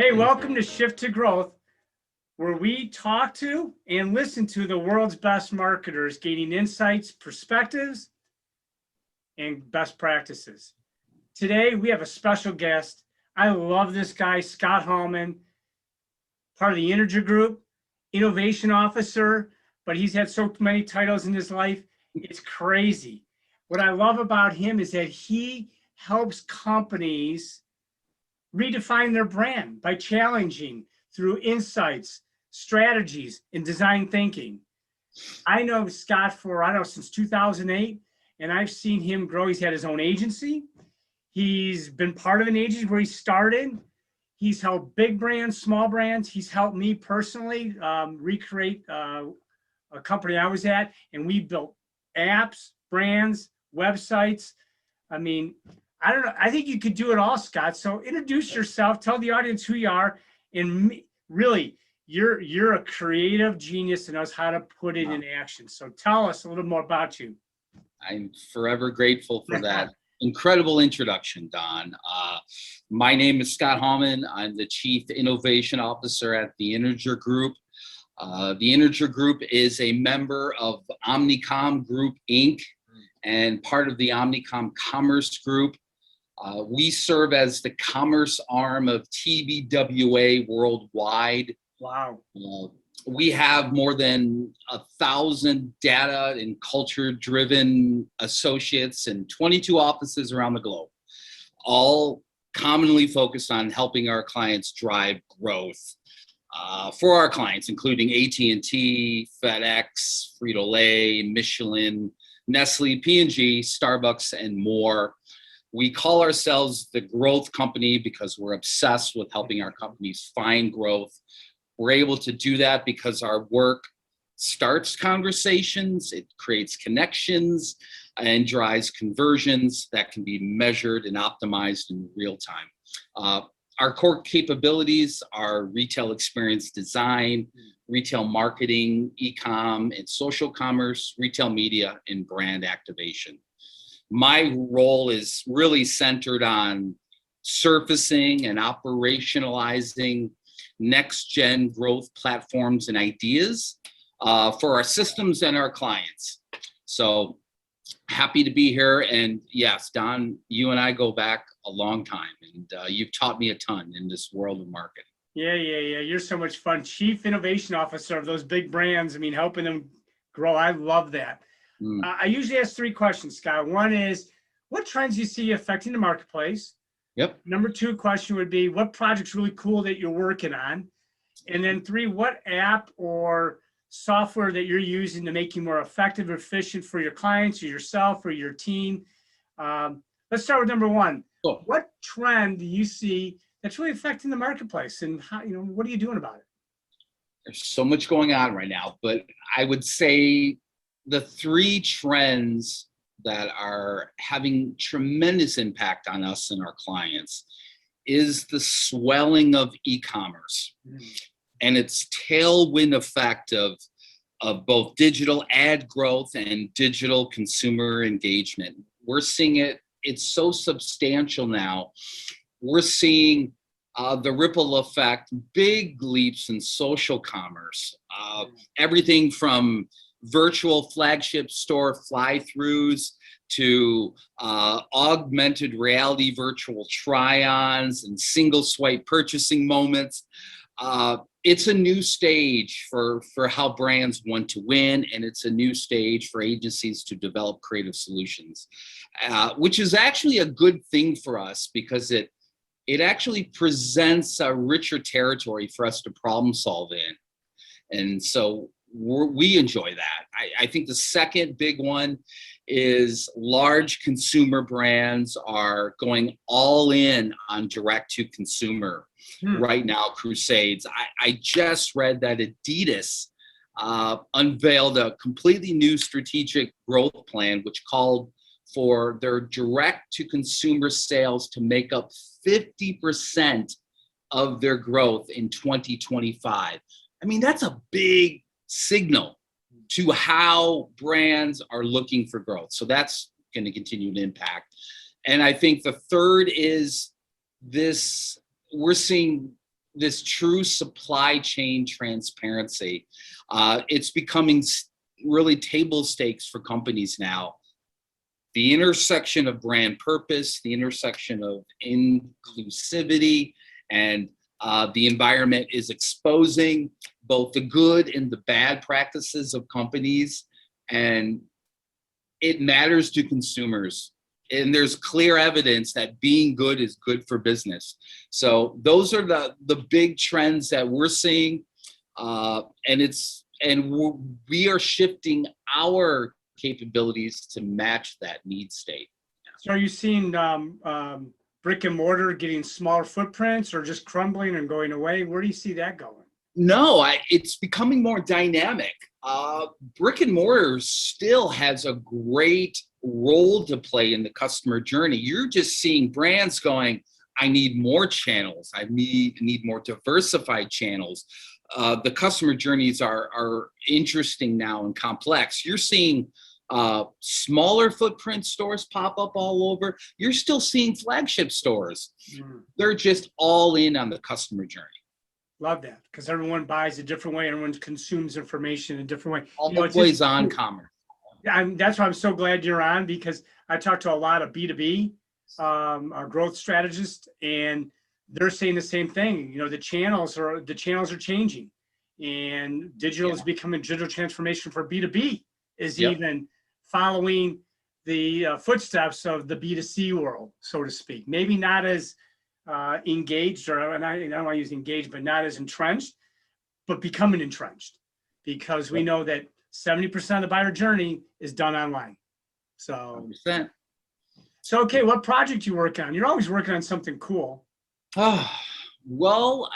Hey, welcome to Shift2Growth, where we talk to and listen to the world's best marketers, gaining insights, perspectives, and best practices. Today, we have a special guest. I love this guy, Scott Hauman, part of the Integer Group, innovation officer, but he's had so many titles in his life. It's crazy. What I love about him is that he helps companies redefine their brand by challenging through insights, strategies, and design thinking. I know Scott since 2008, and I've seen him grow. He's had his own agency. He's been part of an agency where he started. He's helped big brands, small brands. He's helped me personally recreate a company I was at, and we built apps, brands, websites. I mean, I don't know. I think you could do it all, Scott. So introduce yourself, tell the audience who you are, and really, you're a creative genius and knows how to put it in action. So tell us a little more about you. I'm forever grateful for that incredible introduction, Don. My name is Scott Hauman. I'm the Chief Innovation Officer at the Integer Group. The Integer Group is a member of Omnicom Group, Inc., and part of the Omnicom Commerce Group. We serve as the commerce arm of TBWA worldwide. Wow. We have more than 1,000 data and culture-driven associates in 22 offices around the globe, all commonly focused on helping our clients drive growth for our clients, including AT&T, FedEx, Frito-Lay, Michelin, Nestle, P&G, Starbucks, and more. We call ourselves the growth company because we're obsessed with helping our companies find growth. We're able to do that because our work starts conversations, it creates connections, and drives conversions that can be measured and optimized in real time. Our core capabilities are retail experience design, retail marketing, e-com, and social commerce, retail media, and brand activation. My role is really centered on surfacing and operationalizing next-gen growth platforms and ideas for our systems and our clients. So happy to be here. And yes, Don, you and I go back a long time, and you've taught me a ton in this world of marketing. Yeah. You're so much fun. Chief Innovation Officer of those big brands. I mean, helping them grow. I love that. I usually ask 3 questions, Scott. One is, what trends you see affecting the marketplace? Yep. Number 2 question would be, what project's really cool that you're working on? And then 3, what app or software that you're using to make you more effective or efficient for your clients or yourself or your team? Let's start with number 1. Cool. What trend do you see that's really affecting the marketplace, and how, what are you doing about it? There's so much going on right now, but I would say the 3 trends that are having tremendous impact on us and our clients is the swelling of e-commerce and its tailwind effect of both digital ad growth and digital consumer engagement. We're seeing it's so substantial now. We're seeing the ripple effect, big leaps in social commerce, everything from virtual flagship store fly-throughs to augmented reality virtual try-ons and single swipe purchasing moments. It's a new stage for how brands want to win, and it's a new stage for agencies to develop creative solutions, which is actually a good thing for us because it actually presents a richer territory for us to problem solve in. And so we enjoy that. I think the second big one is large consumer brands are going all in on direct to consumer right now, crusades. I just read that Adidas unveiled a completely new strategic growth plan, which called for their direct to consumer sales to make up 50% of their growth in 2025. I mean, that's a big signal to how brands are looking for growth. So that's going to continue to impact. And I think the third is this, we're seeing this true supply chain transparency. It's becoming really table stakes for companies now. The intersection of brand purpose, the intersection of inclusivity, and the environment is exposing both the good and the bad practices of companies, and it matters to consumers. And there's clear evidence that being good is good for business. So those are the big trends that we're seeing, we are shifting our capabilities to match that need state. So are you seeing brick and mortar getting smaller footprints or just crumbling and going away? Where do you see that going? No, it's becoming more dynamic. Brick and mortar still has a great role to play in the customer journey. You're just seeing brands going, I need more channels. I need more diversified channels. The customer journeys are interesting now and complex. You're seeing smaller footprint stores pop up all over. You're still seeing flagship stores. They're just all in on the customer journey. Love that, because everyone buys a different way. Everyone consumes information in a different way. Always on commerce. That's why I'm so glad you're on, because I talk to a lot of B2B growth strategists, and they're saying the same thing. The channels are changing, and digital is becoming digital transformation for B2B is even following the footsteps of the B2C world, so to speak. Maybe not as engaged, and I don't want to use engaged, but not as entrenched, but becoming entrenched, because we know that 70% of the buyer journey is done online. So, 100%. So okay, what project you work on? You're always working on something cool. Oh, well,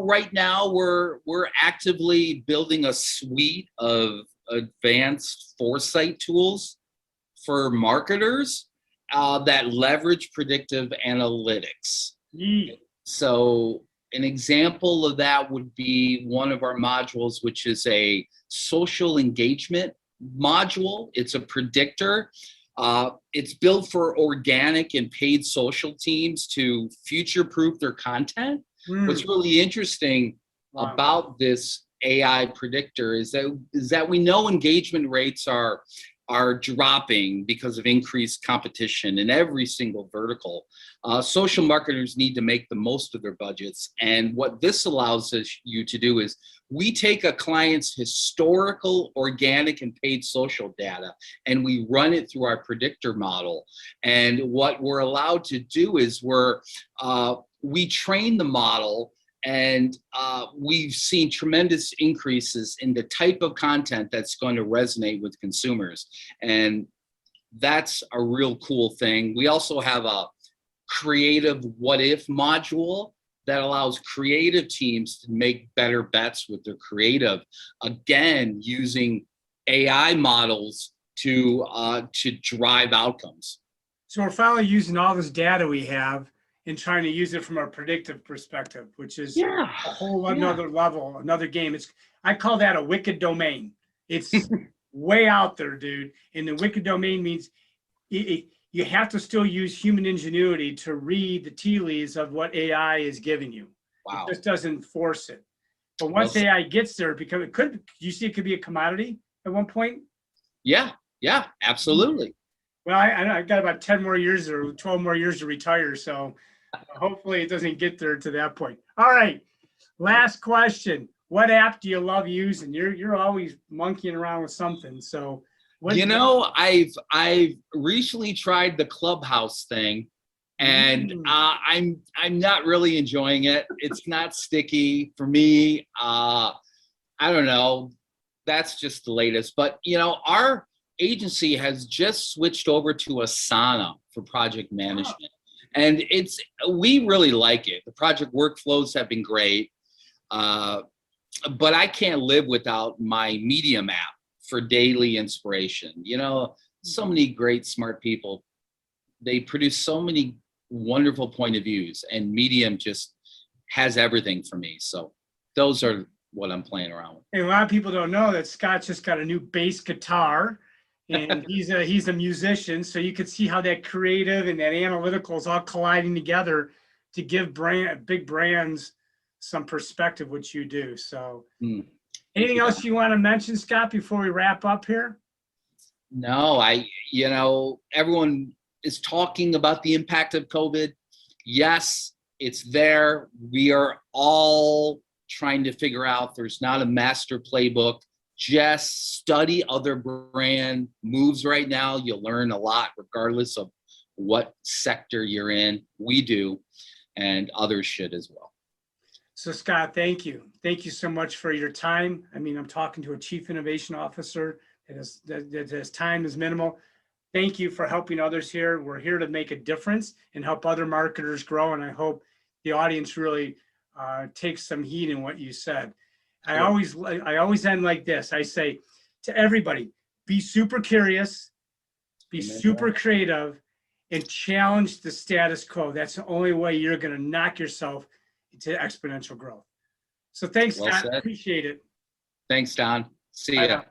right now we're actively building a suite of advanced foresight tools for marketers that leverage predictive analytics. So an example of that would be one of our modules, which is a social engagement module. It's a predictor. It's built for organic and paid social teams to future-proof their content. What's really interesting about this AI predictor is that we know engagement rates are dropping because of increased competition in every single vertical. Social marketers need to make the most of their budgets. And what this allows you to do is we take a client's historical organic and paid social data and we run it through our predictor model. And what we're allowed to do is we train the model, and we've seen tremendous increases in the type of content that's going to resonate with consumers. And that's a real cool thing. We also have a creative what if module that allows creative teams to make better bets with their creative, again, using AI models to drive outcomes. So we're finally using all this data we have and trying to use it from a predictive perspective, which is a whole another level, another game. I call that a wicked domain. It's way out there, dude. And the wicked domain means you have to still use human ingenuity to read the tea leaves of what AI is giving you. Wow. It just doesn't force it. But once AI gets there, you see it could be a commodity at one point? Yeah, absolutely. Well, I got about 10 more years or 12 more years to retire, so hopefully it doesn't get there to that point. All right, last question. What app do you love using? You're always monkeying around with something. So I've recently tried the Clubhouse thing, and I'm not really enjoying it. It's not sticky for me. I don't know. That's just the latest. But our agency has just switched over to Asana for project management. And we really like it. The project workflows have been great. But I can't live without my Medium app for daily inspiration. So many great, smart people. They produce so many wonderful point of views, and Medium just has everything for me. So those are what I'm playing around with. And a lot of people don't know that Scott just got a new bass guitar, and he's a musician. So you could see how that creative and that analytical is all colliding together to give big brands some perspective, which you do. So Mm. anything else you want to mention, Scott, before we wrap up here? No, everyone is talking about the impact of COVID. Yes, it's there. We are all trying to figure out, there's not a master playbook. Just study other brand moves right now. You'll learn a lot regardless of what sector you're in. We do, and others should as well. So Scott, thank you. Thank you so much for your time. I mean, I'm talking to a chief innovation officer that his time is minimal. Thank you for helping others here. We're here to make a difference and help other marketers grow. And I hope the audience really takes some heed in what you said. Sure. I always end like this. I say to everybody, be super curious, be super creative, and challenge the status quo. That's the only way you're going to knock yourself into exponential growth. So thanks, Scott. Appreciate it. Thanks, Don. See Bye ya. now.